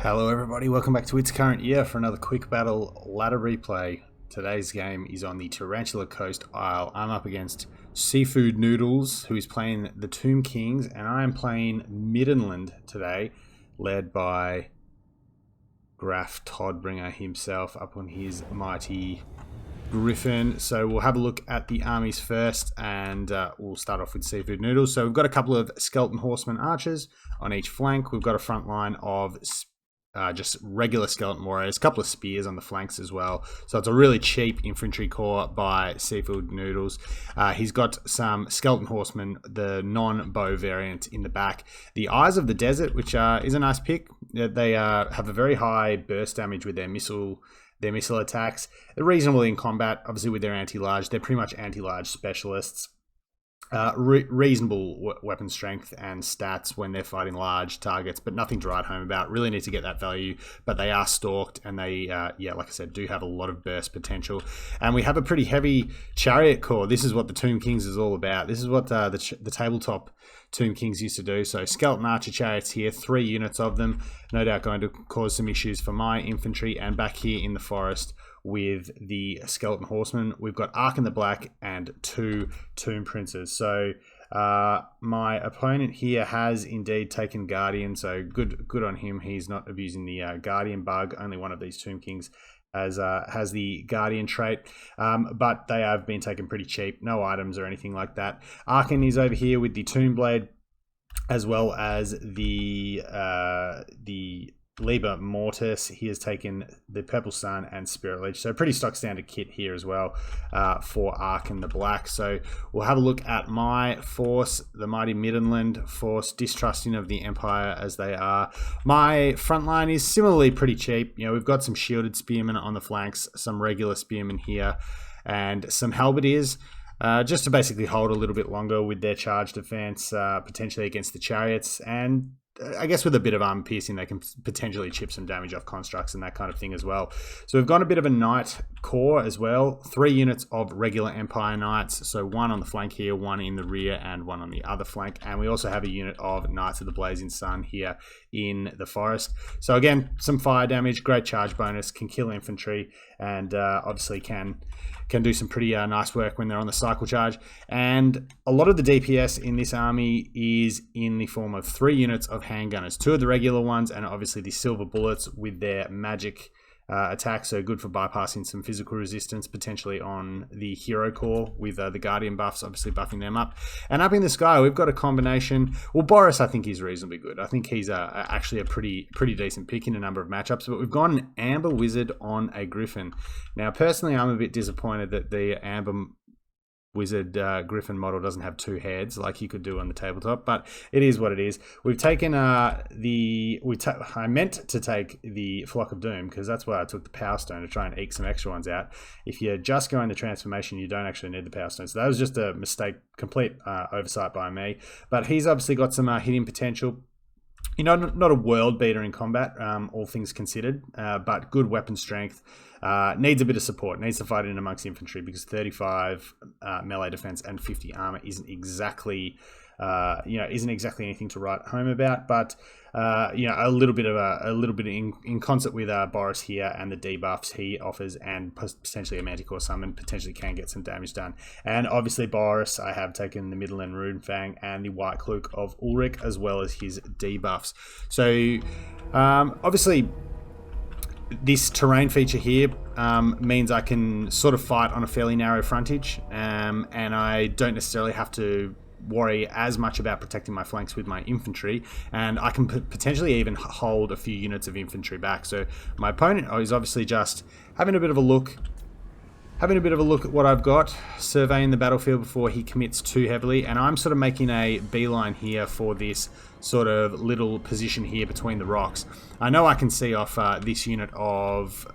Hello everybody, welcome back to It's Current Year for another quick battle ladder replay. Today's game is on the Tarantula Coast Isle. I'm up against Seafood Noodles, who is playing the Tomb Kings, and I am playing Middenland today, led by Graf Todbringer himself up on his mighty Griffin. So we'll have a look at the armies first, and we'll start off with Seafood Noodles. So we've got a couple of skeleton horsemen archers on each flank. We've got a front line of just regular skeleton warriors, a couple of spears on the flanks as well. So it's a really cheap infantry corps by Seafood Noodles. He's got some skeleton horsemen, the non-bow variant in the back. The Eyes of the Desert, which is a nice pick. They have a very high burst damage with their missile attacks. They're reasonable in combat, obviously with their anti-large. They're pretty much anti-large specialists. Reasonable weapon strength and stats when they're fighting large targets, but nothing to write home about. Really need to get that value, but they are stalked, and they, like I said, do have a lot of burst potential. And we have a pretty heavy chariot corps. This is what the Tomb Kings is all about. This is what the tabletop Tomb Kings used to do. So skeleton archer chariots here, 3 units of them. No doubt going to cause some issues for my infantry. And back here in the forest with the skeleton horsemen, we've got Ark the Black and 2 Tomb Princes. So my opponent here has indeed taken Guardian, so good on him. He's not abusing the Guardian bug. Only one of these Tomb Kings has the Guardian trait, but they have been taken pretty cheap. No items or anything like that. Arkin is over here with the Tomb Blade, as well as the Liber Mortis. He has taken the Purple Sun and Spirit Leech. So pretty stock standard kit here as well for Ark the Black. So we'll have a look at my force, the mighty Middenland force, distrusting of the Empire as they are. My front line is similarly pretty cheap. You know, we've got some shielded spearmen on the flanks, some regular spearmen here, and some halberdiers. Just to basically hold a little bit longer with their charge defense, potentially against the chariots, and I guess with a bit of armor piercing, they can potentially chip some damage off constructs and that kind of thing as well. So we've got a bit of a knight corps as well. 3 units of regular Empire knights. So 1 on the flank here, 1 in the rear, and 1 on the other flank. And we also have a unit of Knights of the Blazing Sun here in the forest. So again, some fire damage, great charge bonus, can kill infantry, and obviously can do some pretty nice work when they're on the cycle charge. And a lot of the DPS in this army is in the form of 3 units of handgunners, 2 of the regular ones, and obviously the silver bullets with their magic attack, so good for bypassing some physical resistance potentially on the hero core with the Guardian buffs, obviously buffing them up. And up in the sky, we've got a combination. Well, Boris, I think he's reasonably good. I think he's actually a pretty decent pick in a number of matchups, but we've got an Amber Wizard on a Griffin. Now, personally, I'm a bit disappointed that the Amber Wizard Griffin model doesn't have 2 heads like you could do on the tabletop, but it is what it is. We've taken I meant to take the Flock of Doom, because that's why I took the Power Stone, to try and eke some extra ones out. If you're just going the transformation, you don't actually need the Power Stone. So that was just a mistake, complete oversight by me. But he's obviously got some hitting potential. You know, not a world beater in combat, all things considered, but good weapon strength. Needs a bit of support. Needs to fight in amongst infantry, because 35 melee defense and 50 armor isn't exactly anything to write home about. But a little bit in concert with Boris here and the debuffs he offers, and potentially a Manticore summon potentially can get some damage done. And obviously Boris, I have taken the Middenland Rune Fang and the White Cloak of Ulrich, as well as his debuffs. So obviously this terrain feature here means I can sort of fight on a fairly narrow frontage, and I don't necessarily have to worry as much about protecting my flanks with my infantry, and I can potentially even hold a few units of infantry back. So my opponent is obviously just having a bit of a look at what I've got, surveying the battlefield before he commits too heavily, and I'm sort of making a beeline here for this sort of little position here between the rocks. I know I can see off this unit of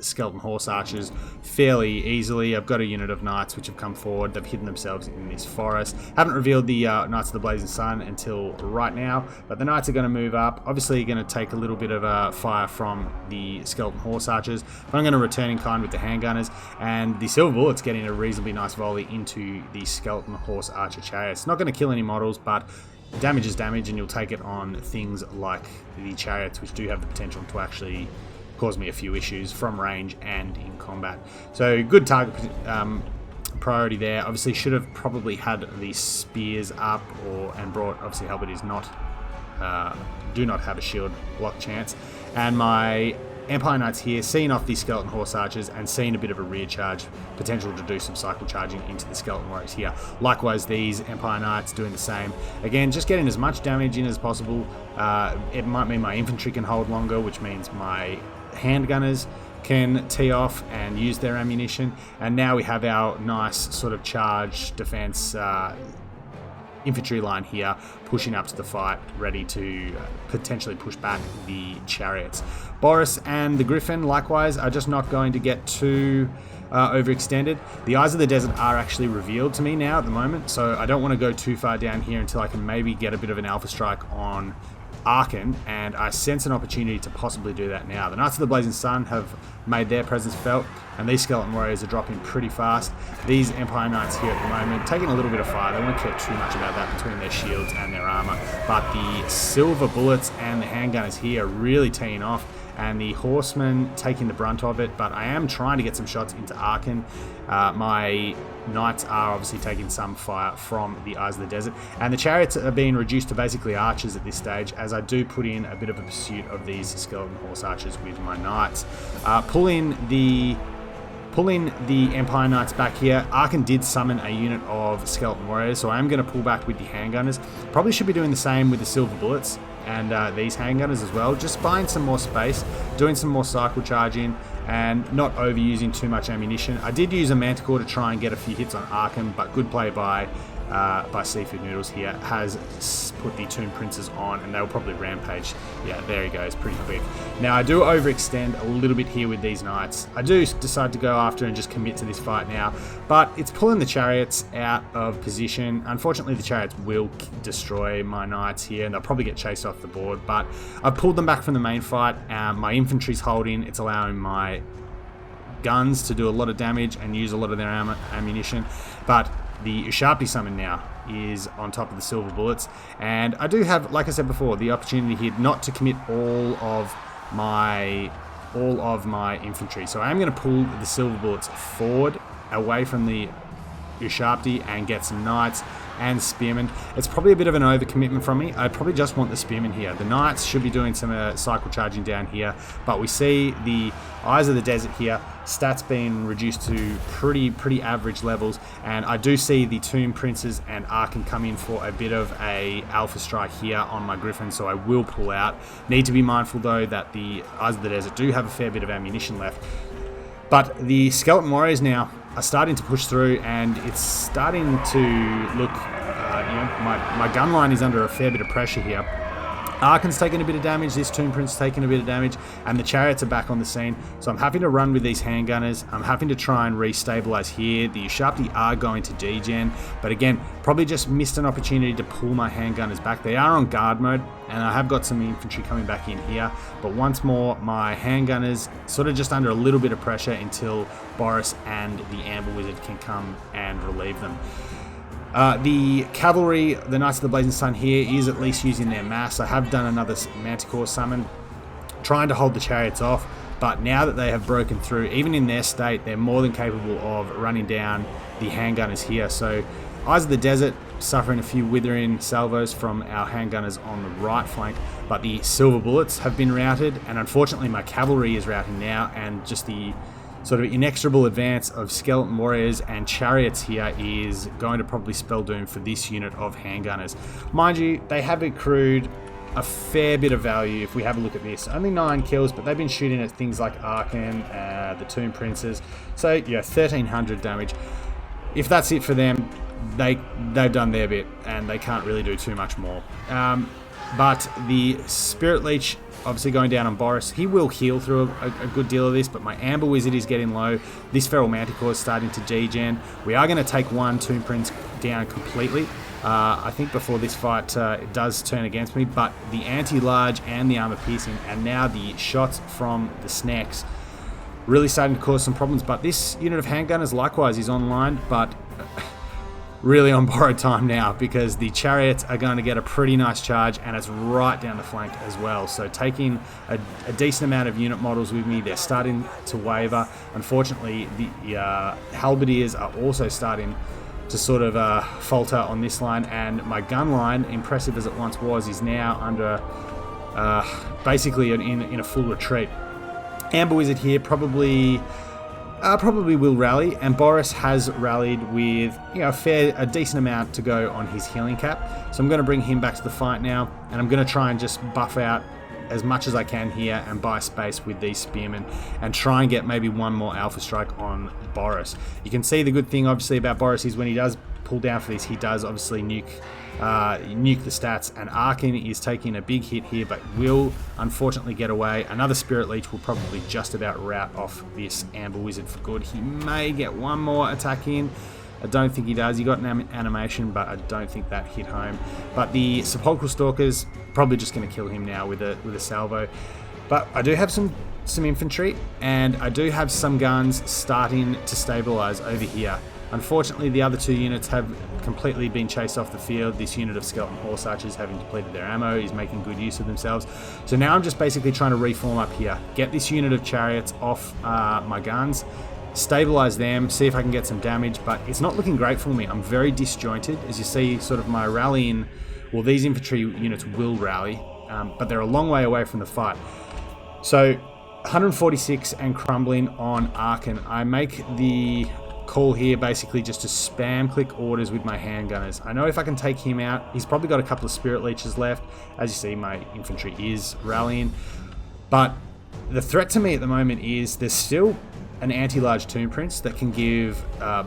skeleton horse archers fairly easily. I've got a unit of knights which have come forward. They've hidden themselves in this forest. Haven't revealed the Knights of the Blazing Sun until right now, but the knights are going to move up. Obviously going to take a little bit of fire from the skeleton horse archers, but I'm going to return in kind with the handgunners, and the silver bullets getting a reasonably nice volley into the skeleton horse archer chariots. Not going to kill any models, but damage is damage, and you'll take it on things like the chariots, which do have the potential to actually cause me a few issues from range and in combat. So good target priority there. Obviously should have probably had the spears up and brought, obviously Halberd is not, do not have a shield block chance. And my Empire Knights here, seeing off these Skeleton Horse Archers and seeing a bit of a rear charge, potential to do some cycle charging into the Skeleton Warriors here. Likewise, these Empire Knights doing the same. Again, just getting as much damage in as possible. It might mean my infantry can hold longer, which means my handgunners can tee off and use their ammunition. And now we have our nice sort of charge defense infantry line here pushing up to the fight, ready to potentially push back the chariots. Boris and the Griffin likewise are just not going to get too overextended. The Eyes of the Desert are actually revealed to me now at the moment, so I don't want to go too far down here until I can maybe get a bit of an alpha strike on Aachen, and I sense an opportunity to possibly do that now. The Knights of the Blazing Sun have made their presence felt, and these Skeleton Warriors are dropping pretty fast. These Empire Knights here at the moment taking a little bit of fire. They won't care too much about that between their shields and their armor, but the Silver Bullets and the handgunners here are really teeing off, and the Horsemen taking the brunt of it. But I am trying to get some shots into Aachen. My Knights are obviously taking some fire from the Eyes of the Desert, and the Chariots are being reduced to basically archers at this stage, as I do put in a bit of a pursuit of these Skeleton Horse Archers with my Knights. Pulling the Empire Knights back here. Aachen did summon a unit of Skeleton Warriors, so I am going to pull back with the handgunners. Probably should be doing the same with the Silver Bullets and these handgunners as well. Just buying some more space, doing some more cycle charging, and not overusing too much ammunition. I did use a Manticore to try and get a few hits on Aachen, but good play by Seafood Noodles here has put the Tomb Princes on, and they'll probably rampage. Yeah, there he goes, pretty quick. Now I do overextend a little bit here with these Knights. I do decide to go after and just commit to this fight now, but it's pulling the Chariots out of position. Unfortunately, the Chariots will destroy my Knights here, and they'll probably get chased off the board, but I've pulled them back from the main fight. My infantry's holding. It's allowing my guns to do a lot of damage and use a lot of their ammunition, but the Ushabti summon now is on top of the Silver Bullets, and I do have, like I said before, the opportunity here not to commit all of my infantry. So I am going to pull the Silver Bullets forward away from the Ushabti and get some Knights and Spearmen. It's probably a bit of an overcommitment from me. I probably just want the Spearmen here. The Knights should be doing some cycle charging down here, but we see the Eyes of the Desert here, stats being reduced to pretty average levels, and I do see the Tomb Princes and Aachen come in for a bit of a alpha strike here on my Griffin, so I will pull out. Need to be mindful though that the Eyes of the Desert do have a fair bit of ammunition left. But the Skeleton Warriors now are starting to push through, and it's starting to look, my gun line is under a fair bit of pressure here. Aachen's taking a bit of damage, this Tomb Prince taking a bit of damage, and the Chariots are back on the scene. So I'm having to run with these handgunners. I'm having to try and restabilize here. The Ushabti are going to degen, but again, probably just missed an opportunity to pull my handgunners back. They are on guard mode, and I have got some infantry coming back in here, but once more, my handgunners sort of just under a little bit of pressure until Boris and the Amber Wizard can come and relieve them. The cavalry, the Knights of the Blazing Sun here, is at least using their mass. I have done another Manticore summon, trying to hold the Chariots off, but now that they have broken through, even in their state, they're more than capable of running down the handgunners here. So Eyes of the Desert suffering a few withering salvos from our handgunners on the right flank, but the Silver Bullets have been routed, and unfortunately my cavalry is routing now, and just the sort of inexorable advance of Skeleton Warriors and Chariots here is going to probably spell doom for this unit of handgunners. Mind you, they have accrued a fair bit of value if we have a look at this. Only 9 kills, but they've been shooting at things like Aachen, the Tomb Princes. So yeah, 1300 damage. If that's it for them, they've done their bit, and they can't really do too much more. But the Spirit Leech obviously going down on Boris. He will heal through a good deal of this, but my Amber Wizard is getting low. This Feral Manticore is starting to degen. We are going to take one Tomb Prince down completely. I think before this fight it does turn against me, but the anti-large and the armor piercing, and now the shots from the snacks really starting to cause some problems. But this unit of handgunners likewise is online, but really on borrowed time now, because the chariots are going to get a pretty nice charge, and it's right down the flank as well. So taking a decent amount of unit models with me. They're starting to waver. Unfortunately, the halberdiers are also starting to sort of falter on this line, and my gun line, impressive as it once was, is now under basically in a full retreat. Amber Wizard here probably will rally, and Boris has rallied with a decent amount to go on his healing cap. So I'm going to bring him back to the fight now, and I'm going to try and just buff out as much as I can here and buy space with these spearmen and try and get maybe one more alpha strike on Boris. You can see the good thing obviously about Boris is when he does pull down for these, he does obviously nuke the stats, and Arkin is taking a big hit here but will unfortunately get away. Another Spirit Leech will probably just about rout off this Amber Wizard for good. He may get one more attack in. I don't think he does. He got an animation, but I don't think that hit home. But the Sepulchral Stalkers probably just going to kill him now with a salvo. But I do have some infantry, and I do have some guns starting to stabilize over here. Unfortunately, the other two units have completely been chased off the field. This unit of Skeleton Horse Archers, having depleted their ammo, is making good use of themselves. So now I'm just basically trying to reform up here, get this unit of chariots off my guns, stabilize them, see if I can get some damage, but it's not looking great for me. I'm very disjointed. As you see, sort of my rallying, well, these infantry units will rally, but they're a long way away from the fight. So 146 and crumbling on Arkin. I make the call here basically just to spam click orders with my handgunners. I know if I can take him out, he's probably got a couple of Spirit Leeches left. As you see, my infantry is rallying, but the threat to me at the moment is there's still an anti-large Tomb Prince that can give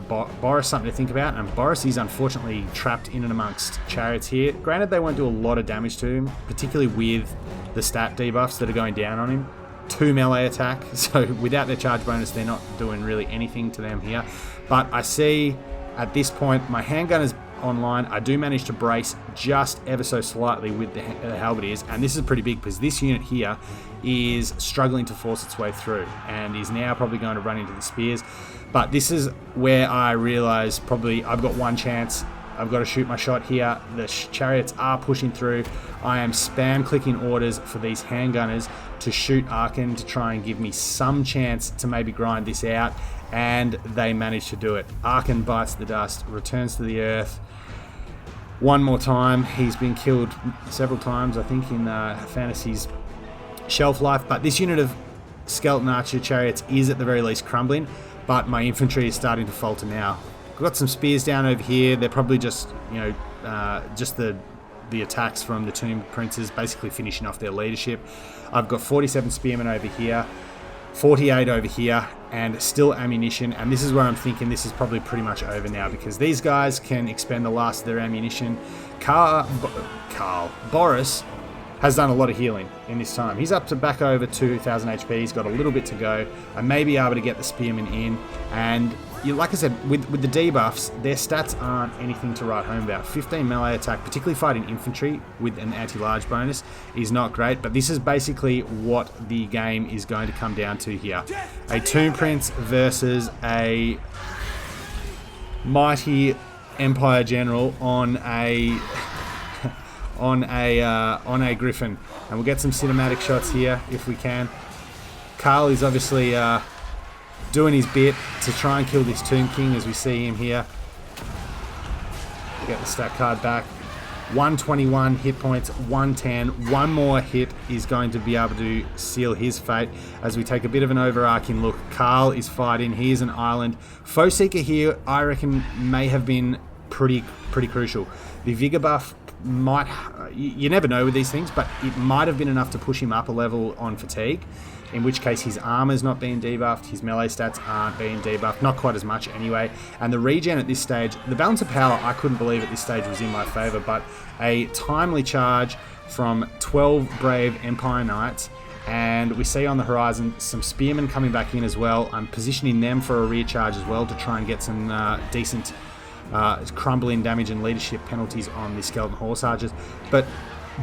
Boris something to think about, and Boris is unfortunately trapped in and amongst chariots here. Granted, they won't do a lot of damage to him, particularly with the stat debuffs that are going down on him. 2 melee attack, so without their charge bonus they're not doing really anything to them here. But I see at this point my handgun is online. I do manage to brace just ever so slightly with the halberdiers, and this is pretty big because this unit here is struggling to force its way through and is now probably going to run into the spears. But this is where I realise probably I've got one chance. I've got to shoot my shot here. The chariots are pushing through. I am spam clicking orders for these handgunners to shoot Arkin to try and give me some chance to maybe grind this out, and they manage to do it. Arkin bites the dust, returns to the earth one more time. He's been killed several times, I think, in Fantasy's shelf life, but this unit of Skeleton Archer chariots is at the very least crumbling, but my infantry is starting to falter now. Got some spears down over here. They're probably just, just the attacks from the Tomb Princes basically finishing off their leadership. I've got 47 spearmen over here, 48 over here, and still ammunition. And this is where I'm thinking this is probably pretty much over now, because these guys can expend the last of their ammunition. Boris has done a lot of healing in this time. He's up to back over 2,000 HP. He's got a little bit to go. I may be able to get the spearmen in, and like I said, with the debuffs, their stats aren't anything to write home about. 15 melee attack, particularly fighting infantry with an anti-large bonus, is not great, but this is basically what the game is going to come down to here. A Tomb Prince versus a mighty Empire General on a on a Griffin. And we'll get some cinematic shots here if we can. Carl is obviously doing his bit to try and kill this Tomb King, as we see him here. Get the stat card back. 121 hit points, 110. One more hit is going to be able to seal his fate as we take a bit of an overarching look. Carl is fighting. He is an island. Foe Seeker here, I reckon, may have been pretty crucial. The Vigor buff might, you never know with these things, but it might have been enough to push him up a level on fatigue, in which case his armor's not being debuffed, his melee stats aren't being debuffed, not quite as much anyway, and the regen at this stage, the balance of power I couldn't believe at this stage was in my favour, but a timely charge from 12 brave Empire Knights, and we see on the horizon some spearmen coming back in as well. I'm positioning them for a rear charge as well to try and get some decent crumbling damage and leadership penalties on the Skeleton Horse Archers. But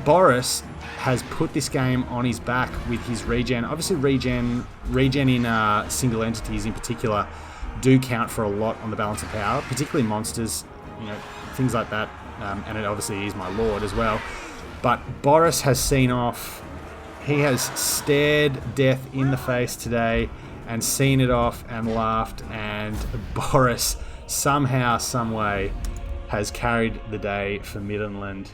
Boris has put this game on his back with his regen. Obviously regen in single entities in particular do count for a lot on the balance of power, particularly monsters. things like that. And it obviously is my lord as well. But Boris has seen off. He has stared death in the face today and seen it off and laughed. And Boris, somehow, some way, has carried the day for Middenland.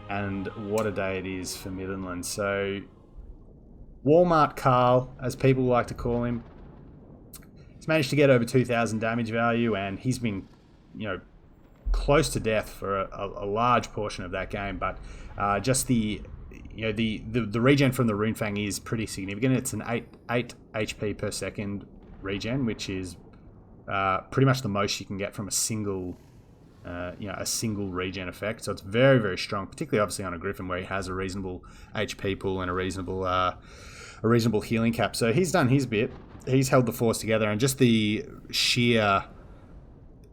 And what a day it is for Middenland. So, Walmart Carl, as people like to call him, he's managed to get over 2,000 damage value, and he's been, close to death for a large portion of that game. But just the regen from the Runefang is pretty significant. It's an 8 HP per second regen, which is pretty much the most you can get from a single regen effect. So it's very, very strong, particularly obviously on a Griffin where he has a reasonable HP pool and a reasonable healing cap. So he's done his bit. He's held the force together, and just the sheer,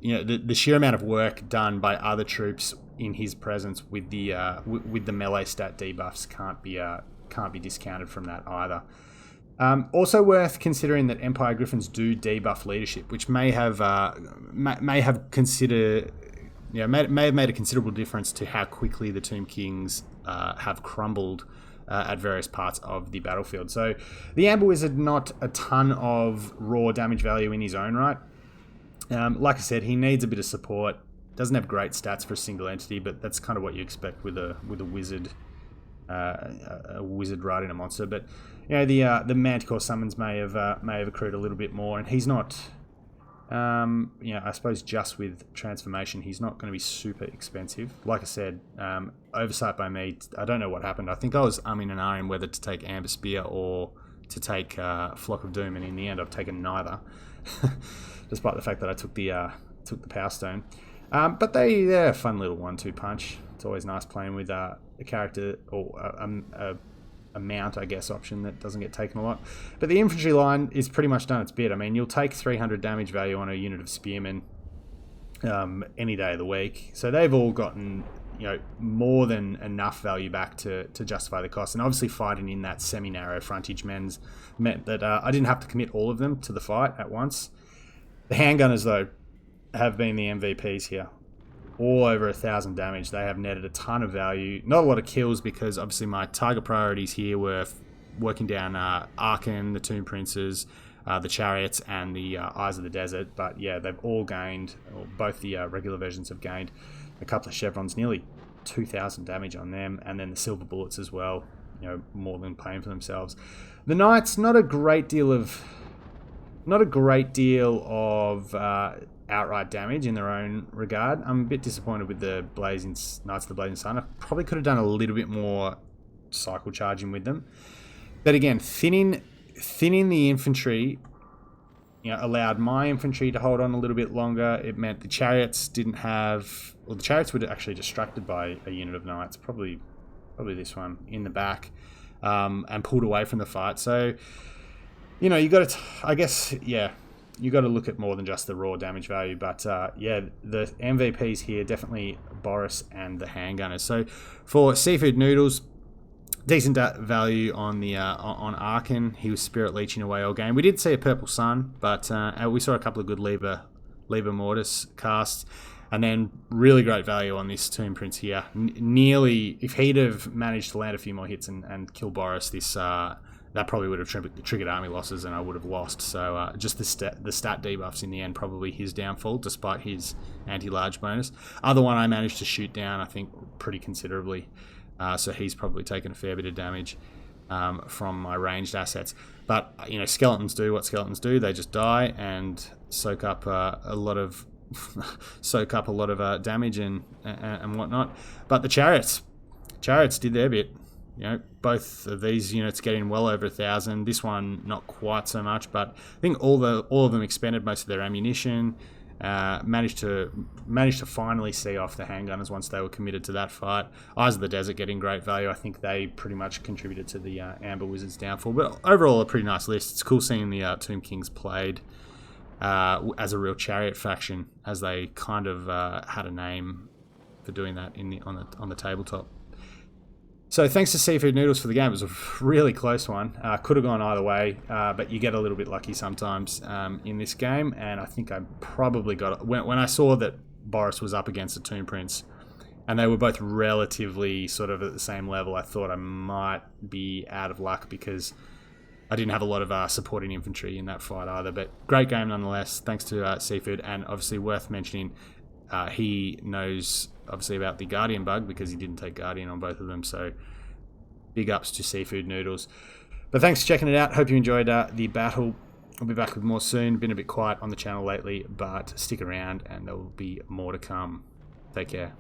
the sheer amount of work done by other troops in his presence with the melee stat debuffs can't be discounted from that either. Also worth considering that Empire Griffins do debuff leadership, which may have made a considerable difference to how quickly the Tomb Kings have crumbled at various parts of the battlefield. So the Amber Wizard, not a ton of raw damage value in his own right. Like I said, he needs a bit of support. Doesn't have great stats for a single entity, but that's kind of what you expect with a wizard, a wizard riding a monster. But the Manticore summons may have accrued a little bit more, and he's not. I suppose just with transformation, he's not going to be super expensive. Like I said, oversight by me. I don't know what happened. I think I was umming and ahhing whether to take Amber Spear or to take Flock of Doom, and in the end, I've taken neither, despite the fact that I took the Power Stone. But they're a fun little 1-2 punch. It's always nice playing with a character or a mount, I guess, option that doesn't get taken a lot. But the infantry line is pretty much done its bit. I mean, you'll take 300 damage value on a unit of spearmen any day of the week. So they've all gotten more than enough value back to justify the cost. And obviously fighting in that semi-narrow frontage meant that I didn't have to commit all of them to the fight at once. The handgunners, though, have been the MVPs here. All over 1,000 damage. They have netted a ton of value. Not a lot of kills because obviously my target priorities here were working down Arkan, the Tomb Princes, the Chariots, and the Eyes of the Desert. But yeah, they've all gained, or both the regular versions have gained a couple of chevrons, nearly 2,000 damage on them, and then the silver bullets as well, more than paying for themselves. The Knights, not a great deal of outright damage in their own regard. I'm a bit disappointed with the Knights of the Blazing Sun. I probably could have done a little bit more cycle charging with them. But again, thinning the infantry, allowed my infantry to hold on a little bit longer. It meant the chariots didn't have... Well, the chariots were actually distracted by a unit of knights, probably this one, in the back, and pulled away from the fight. So, you got to... I guess, yeah... You got to look at more than just the raw damage value, but the MVPs here definitely Boris and the handgunners. So for Seafood Noodles, decent value on the on Arkan. He was spirit leeching away all game. We did see a purple sun, but we saw a couple of good Lever Mortis casts, and then really great value on this Tomb Prince here. Nearly, if he'd have managed to land a few more hits and kill Boris, this. That probably would have triggered army losses, and I would have lost. So just the stat debuffs in the end, probably his downfall, despite his anti-large bonus. Other one I managed to shoot down, I think, pretty considerably. So he's probably taken a fair bit of damage from my ranged assets. But skeletons do what skeletons do. They just die and soak up a lot of damage and whatnot. But the chariots did their bit. Both of these units getting well over 1,000. This one not quite so much, but I think all of them expended most of their ammunition. Managed to finally see off the handgunners once they were committed to that fight. Eyes of the Desert getting great value. I think they pretty much contributed to the Amber Wizards' downfall. But overall, a pretty nice list. It's cool seeing the Tomb Kings played as a real chariot faction, as they kind of had a name for doing that on the tabletop. So thanks to Seafood Noodles for the game. It was a really close one. Could have gone either way, but you get a little bit lucky sometimes in this game. And I think I probably got it. When I saw that Boris was up against a Tomb Prince, and they were both relatively sort of at the same level. I thought I might be out of luck because I didn't have a lot of supporting infantry in that fight either. But great game nonetheless. Thanks to Seafood, and obviously worth mentioning, he knows obviously about the Guardian bug because he didn't take Guardian on both of them. So big ups to Seafood Noodles. But thanks for checking it out. Hope you enjoyed the battle. I'll be back with more soon. Been a bit quiet on the channel lately, but stick around and there will be more to come. Take care.